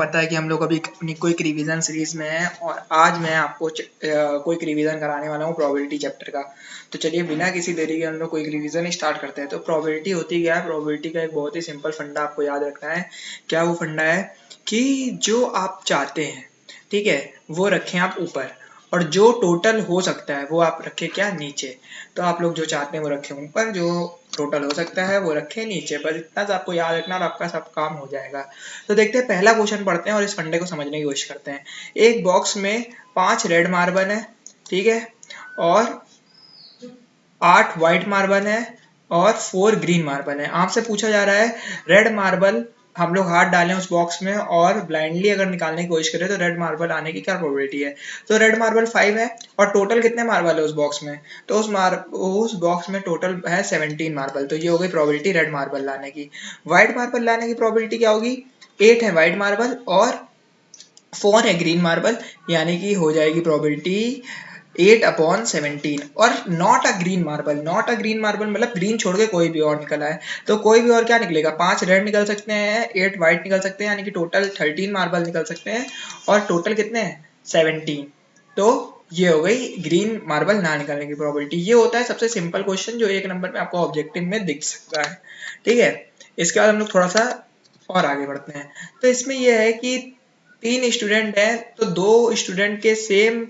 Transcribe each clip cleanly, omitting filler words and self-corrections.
पता है कि हम लोग अभी अपनी क्विक रिवीजन सीरीज में हैं और आज मैं आपको क्विक रिवीजन कराने वाला हूँ प्रोबेबिलिटी चैप्टर का। तो चलिए बिना किसी देरी के हम लोग क्विक रिवीजन स्टार्ट करते हैं। तो प्रोबेबिलिटी होती क्या है? प्रोबेबिलिटी का एक बहुत ही सिंपल फंडा आपको याद रखना है। क्या वो फंडा है कि जो आप चाहते हैं, ठीक है, वो रखें आप ऊपर, और जो टोटल हो सकता है वो आप रखें क्या? नीचे। तो आप लोग जो चाहते हैं वो रखें ऊपर, जो टोटल हो सकता है वो रखें नीचे। बस इतना सा आपको याद रखना और आपका सब काम हो जाएगा। तो देखते हैं, पहला क्वेश्चन पढ़ते हैं और इस फंडे को समझने की कोशिश करते हैं। एक बॉक्स में 5 रेड मार्बल है, ठीक है, और 8 व्हाइट मार्बल है और 4 ग्रीन मार्बल है। आपसे पूछा जा रहा है रेड मार्बल हम लोग हाथ डालें उस बॉक्स में और ब्लाइंडली अगर निकालने की कोशिश करें तो रेड मार्बल आने की क्या प्रोबेबिलिटी है। तो रेड मार्बल 5 है और टोटल कितने मार्बल है उस बॉक्स में? तो उस बॉक्स में टोटल है 17 मार्बल। तो ये हो गई प्रोबेबिलिटी रेड मार्बल लाने की। व्हाइट मार्बल लाने की प्रोबेबिलिटी क्या होगी? 8 है व्हाइट मार्बल और 4 है ग्रीन मार्बल, यानी कि हो जाएगी प्रोबेबिलिटी 8/17। और not a green marble, not a green marble मतलब ग्रीन छोड़ के कोई भी और निकला है। तो कोई भी और क्या निकलेगा? 5 रेड निकल सकते हैं, 8 व्हाइट निकल सकते हैं, यानी कि टोटल 13 मार्बल निकल सकते हैं और टोटल कितने हैं? 17। तो ये हो गई ग्रीन मार्बल ना निकलने की प्रोबेबिलिटी। ये होता है सबसे सिंपल क्वेश्चन जो 1 नंबर में आपको ऑब्जेक्टिव में दिख सकता है, ठीक है। इसके बाद हम लोग थोड़ा सा और आगे बढ़ते हैं। तो इसमें यह है कि 3 स्टूडेंट हैं, तो 2 स्टूडेंट के सेम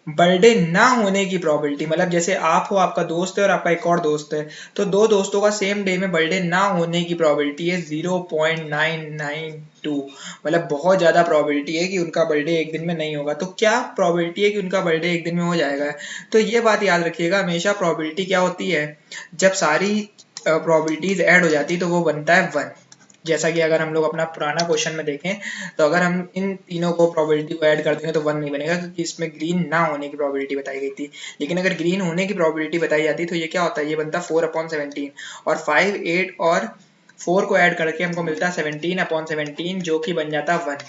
बर्थडे ना होने की प्रोबेबिलिटी, मतलब जैसे आप हो, आपका दोस्त है और आपका एक और दोस्त है, तो 2 दोस्तों का सेम डे में बर्थडे ना होने की प्रोबेबिलिटी है 0.992। मतलब बहुत ज़्यादा प्रोबेबिलिटी है कि उनका बर्थडे एक दिन में नहीं होगा। तो क्या प्रोबेबिलिटी है कि उनका बर्थडे एक दिन में हो जाएगा? तो ये बात याद रखिएगा, हमेशा प्रोबेबिलिटी क्या होती है, जब सारी प्रोबेबिलिटीज ऐड हो जाती है तो वो बनता है 1। जैसा कि अगर हम लोग अपना पुराना क्वेश्चन में देखें तो अगर हम इन तीनों को प्रोबेबिलिटी को ऐड कर देंगे तो 1 नहीं बनेगा, क्योंकि इसमें ग्रीन ना होने की प्रोबेबिलिटी बताई गई थी। लेकिन अगर ग्रीन होने की प्रोबेबिलिटी बताई जाती तो ये क्या होता है? ये बनता 4/17 और 5, 8 और 4 को ऐड करके हमको मिलता 17/17, जो कि बन जाता 1।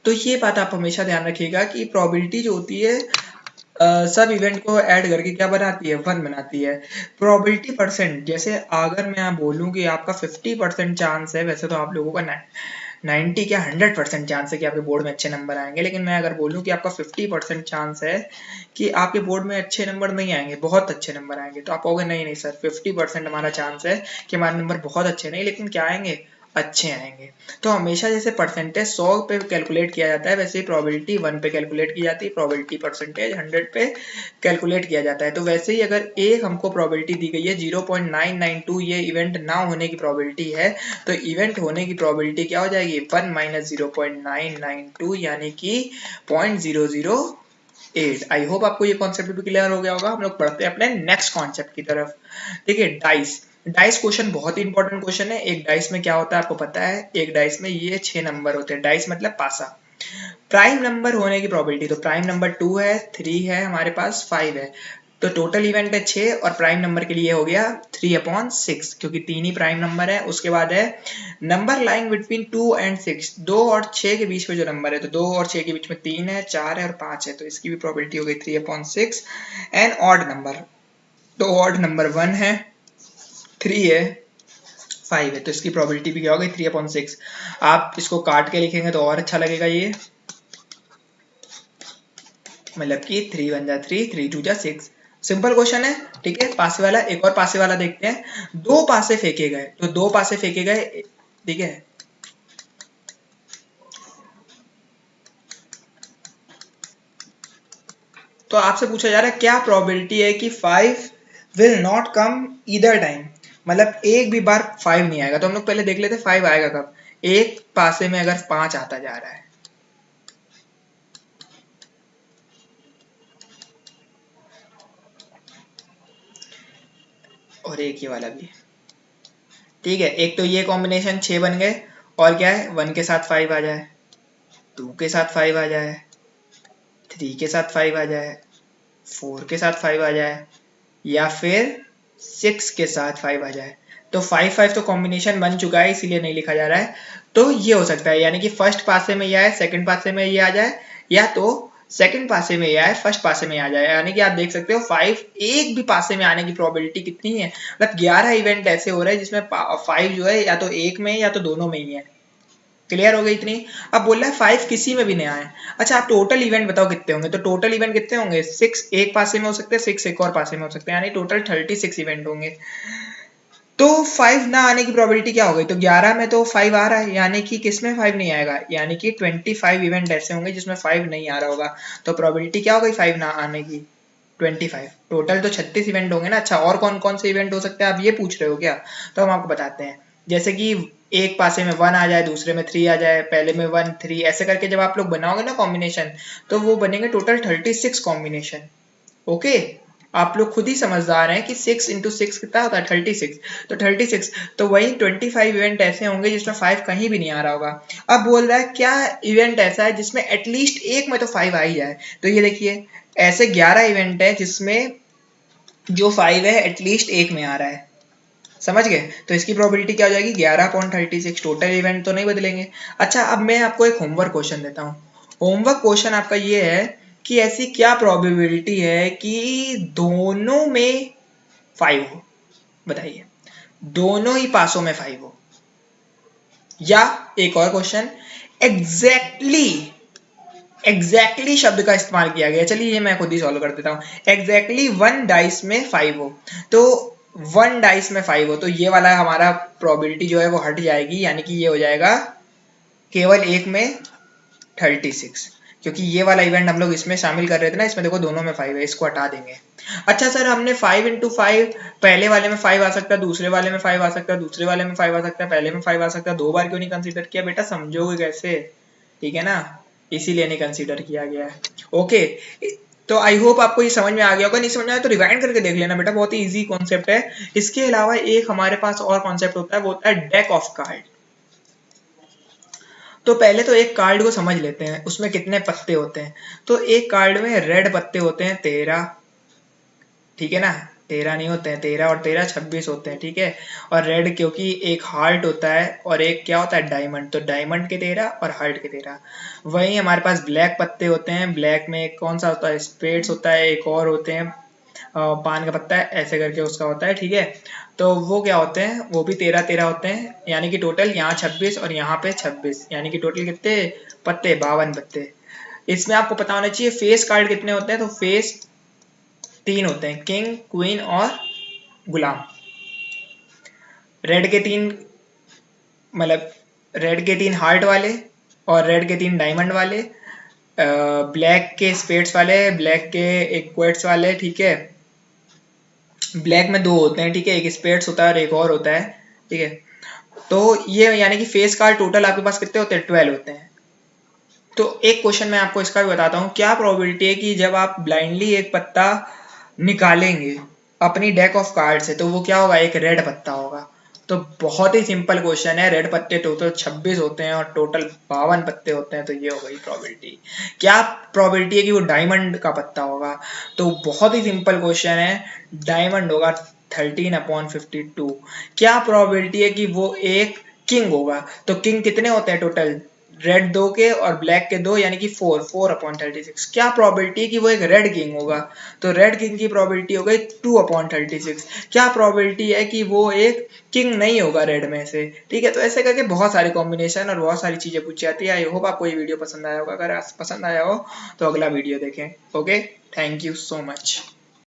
तो ये बात आप हमेशा ध्यान रखिएगा कि प्रोबेबिलिटी जो होती है सब इवेंट को ऐड करके क्या बनाती है? 1 बनाती है। प्रोबेबिलिटी परसेंट, जैसे अगर मैं बोलूं कि आपका 50% चांस है, वैसे तो आप लोगों का 90 क्या 100% चांस है कि आपके बोर्ड में अच्छे नंबर आएंगे, लेकिन मैं अगर बोलूं कि आपका 50% चांस है कि आपके बोर्ड में अच्छे नंबर नहीं आएंगे, बहुत अच्छे नंबर आएंगे, तो आप कहोगे नहीं नहीं सर, 50% हमारा चांस है कि हमारे नंबर बहुत अच्छे नहीं, लेकिन क्या आएंगे? अच्छे आएंगे। तो हमेशा जैसे परसेंटेज 100 पे कैलकुलेट किया जाता है, वैसे ही प्रोबेबिलिटी 1 पे कैलकुलेट की जाती है, प्रोबेबिलिटी परसेंटेज 100 पे कैलकुलेट किया जाता है। तो वैसे ही अगर एक हमको प्रोबेबिलिटी दी गई है 0.992, ये इवेंट ना होने की प्रोबेबिलिटी है, तो इवेंट होने की प्रोबेबिलिटी क्या हो जाएगी? 1 - 0.992, यानी कि 0.008। आई होप आपको ये कॉन्सेप्ट भी क्लियर हो गया होगा। हम लोग बढ़ते हैं अपने नेक्स्ट कॉन्सेप्ट की तरफ। देखिए डाइस, डाइस क्वेश्चन बहुत ही इंपॉर्टेंट क्वेश्चन है। एक डाइस में क्या होता है आपको पता है? एक डाइस में ये 6 नंबर होते हैं। डाइस मतलब पासा। प्राइम नंबर होने की प्रोबेबिलिटी, तो प्राइम नंबर 2 है, 3 है, हमारे पास 5 है, तो टोटल इवेंट है 6 और प्राइम नंबर के लिए हो गया 3/6, क्योंकि 3 ही प्राइम नंबर है। उसके बाद है नंबर लाइंग बिटवीन 2 and 6, 2 और 6 के बीच में जो नंबर है, तो 2 और 6 के बीच में 3 है, 4 है और 5 है, तो इसकी भी प्रोबेबिलिटी हो गई 3/6। एंड ऑड नंबर, तो ऑड नंबर 1 है, 3 है, 5 है, तो इसकी प्रोबेबिलिटी भी क्या हो गई? 3/6। आप इसको काट के लिखेंगे तो और अच्छा लगेगा, ये मतलब कि 3 1 जा 3, 3 2 जा 6। सिंपल क्वेश्चन है, ठीक है। पासे वाला, एक और पासे वाला देखते हैं। 2 पासे फेंके गए, तो 2 पासे फेंके गए, ठीक है। तो आपसे पूछा जा रहा है क्या प्रोबेबिलिटी है कि 5 will not come either time, मतलब एक भी बार 5 नहीं आएगा। तो हम लोग पहले देख लेते 5 आएगा कब। एक पासे में अगर 5 आता जा रहा है, और एक ये वाला भी, ठीक है। एक तो ये कॉम्बिनेशन 6 बन गए, और क्या है? 1 के साथ 5 आ जाए, 2 के साथ 5 आ जाए, 3 के साथ 5 आ जाए, 4 के साथ 5 आ जाए, या फिर 6 के साथ 5 आ जाए। तो 5 5 तो कॉम्बिनेशन बन चुका है, इसीलिए नहीं लिखा जा रहा है। तो ये हो सकता है, यानी कि फर्स्ट पासे में ये आए, सेकंड पासे में ये आ जाए, या तो सेकंड पासे में ये आए, फर्स्ट पासे में आ जाए। यानी कि आप देख सकते हो 5 एक भी पासे में आने की प्रोबेबिलिटी कितनी है, मतलब 11 इवेंट ऐसे हो रहे हैं जिसमें 5 जो है या तो एक में या तो दोनों में ही है। क्लियर हो गई इतनी। अब बोल रहा है 5 किसी में भी नहीं आए। अच्छा आप टोटल इवेंट बताओ कितने होंगे, तो टोटल इवेंट कितने होंगे, 6 एक पासे में हो सकते हैं, 6 एक और पासे में हो सकते हैं, यानी टोटल 36 इवेंट होंगे। तो 5 ना आने की प्रोबेबिलिटी क्या हो गई, तो 11 में तो 5 आ रहा है, यानी कि किस में 5 नहीं आएगा, यानी कि 25 इवेंट ऐसे होंगे जिसमें 5 नहीं आ रहा होगा। तो प्रोबेबिलिटी क्या हो गई 5 ना आने की, 25। टोटल तो 36 इवेंट होंगे ना। अच्छा और कौन कौन से इवेंट हो सकते हैं आप ये पूछ रहे हो क्या, तो हम आपको बताते हैं। जैसे कि एक पासे में 1 आ जाए, दूसरे में 3 आ जाए, पहले में 1 3, ऐसे करके जब आप लोग बनाओगे ना कॉम्बिनेशन, तो वो बनेंगे टोटल 36 कॉम्बिनेशन। ओके आप लोग खुद ही समझदार हैं कि 6 इंटू 6 कितना होता है 36, तो 36 तो वही 25 इवेंट ऐसे होंगे जिसमें 5 कहीं भी नहीं आ रहा होगा। अब बोल रहा है क्या इवेंट ऐसा है जिसमें एटलीस्ट एक में तो 5 आ ही जाए, तो ये देखिए ऐसे 11 इवेंट है जिसमें जो 5 है एटलीस्ट एक में आ रहा है, समझ गए। तो इसकी प्रोबेबिलिटी क्या हो जाएगी 11/36, टोटल इवेंट तो नहीं बदलेंगे। अच्छा अब मैं आपको एक होमवर्क क्वेश्चन देता हूँ। होमवर्क क्वेश्चन आपका ये है कि ऐसी क्या प्रोबेबिलिटी है कि दोनों में 5 हो, बताइए, दोनों ही पासों में 5 हो। या एक और क्वेश्चन, एग्जैक्टली शब्द का इस्तेमाल किया गया, चलिए ये मैं खुद ही सॉल्व कर देता हूँ। एग्जैक्टली 1 डाइस में 5 हो, तो 1 डाइस में 5 हो, तो ये वाला हमारा प्रोबेबिलिटी जो है वो हट जाएगी, यानी कि ये हो जाएगा केवल एक में 36, क्योंकि ये वाला इवेंट हम लोग इसमें शामिल कर रहे थे ना, इसमें देखो दोनों में 5 है, इसको हटा देंगे। अच्छा सर हमने 5 इंटू 5, पहले वाले में 5 आ सकता है, दूसरे वाले में 5 आ सकता है, दूसरे वाले में 5 आ सकता है, पहले में 5 आ सकता है, 2 बार क्यों नहीं कंसीडर किया बेटा, समझोगे कैसे, ठीक है ना, इसीलिए नहीं कंसीडर किया गया है। ओके तो आई होप आपको ये समझ में आ गया होगा, नहीं समझ में आया तो रिवाइंड करके देख लेना बेटा, बहुत ही इजी कॉन्सेप्ट है। इसके अलावा एक हमारे पास और कॉन्सेप्ट होता है, वो होता है डेक ऑफ कार्ड। तो पहले तो एक कार्ड को समझ लेते हैं उसमें कितने पत्ते होते हैं। तो एक कार्ड में रेड पत्ते होते हैं 13, ठीक है ना, 13 नहीं होते हैं, 13 और 13 26 होते हैं, ठीक है। और रेड क्योंकि एक हार्ट होता है और एक क्या होता है डायमंड, तो डायमंड के 13 और हार्ट के 13। वहीं हमारे पास ब्लैक पत्ते होते हैं, ब्लैक में कौन सा होता है, स्पेड्स होता है, एक और होते हैं पान का पत्ता है ऐसे करके उसका होता है, ठीक है। तो वो क्या होते हैं, वो भी 13 होते हैं, यानी कि टोटल यहाँ 26 और यहाँ पे 26, यानी कि टोटल कितने पत्ते, 52 पत्ते। इसमें आपको पता होना चाहिए फेस कार्ड कितने होते हैं, तो फेस 3 होते हैं, किंग क्वीन और गुलाम। रेड के 3 मतलब रेड के 3 हार्ट वाले और रेड के 3 डायमंड वाले, ब्लैक के स्पेड्स वाले, ब्लैक के एक क्वेट्स वाले, ठीक है। ब्लैक में 2 होते हैं, ठीक है, एक स्पेड्स होता है और एक और होता है, ठीक है। तो ये यानी कि फेस कार्ड टोटल आपके पास कितने होते हैं, 12 होते हैं। तो एक क्वेश्चन मैं आपको इसका भी बताता हूँ, क्या प्रोबेबिलिटी है कि जब आप ब्लाइंडली एक पत्ता निकालेंगे अपनी डेक ऑफ कार्ड से, तो वो क्या होगा, एक रेड पत्ता होगा। तो बहुत ही सिंपल क्वेश्चन है, रेड पत्ते टोटल 26 होते हैं और टोटल 52 पत्ते होते हैं, तो ये हो गई प्रोबेबिलिटी। क्या प्रोबेबिलिटी है कि वो डायमंड का पत्ता होगा, तो बहुत ही सिंपल क्वेश्चन है, डायमंड होगा 13/52। क्या प्रोबेबिलिटी है कि वो एक किंग होगा, तो किंग कितने होते हैं टोटल, रेड 2 के और ब्लैक के 2, यानी कि 4/36। क्या प्रोबेबिलिटी है कि वो एक रेड किंग होगा, तो रेड किंग की प्रोबेबिलिटी हो गई 2/36। क्या प्रोबेबिलिटी है कि वो एक किंग नहीं होगा रेड में से, ठीक है। तो ऐसे करके बहुत सारे कॉम्बिनेशन और बहुत सारी चीजें पूछी जाती है। आई होप आपको ये वीडियो पसंद आया होगा, अगर पसंद आया हो तो अगला वीडियो देखें। Okay thank you so much.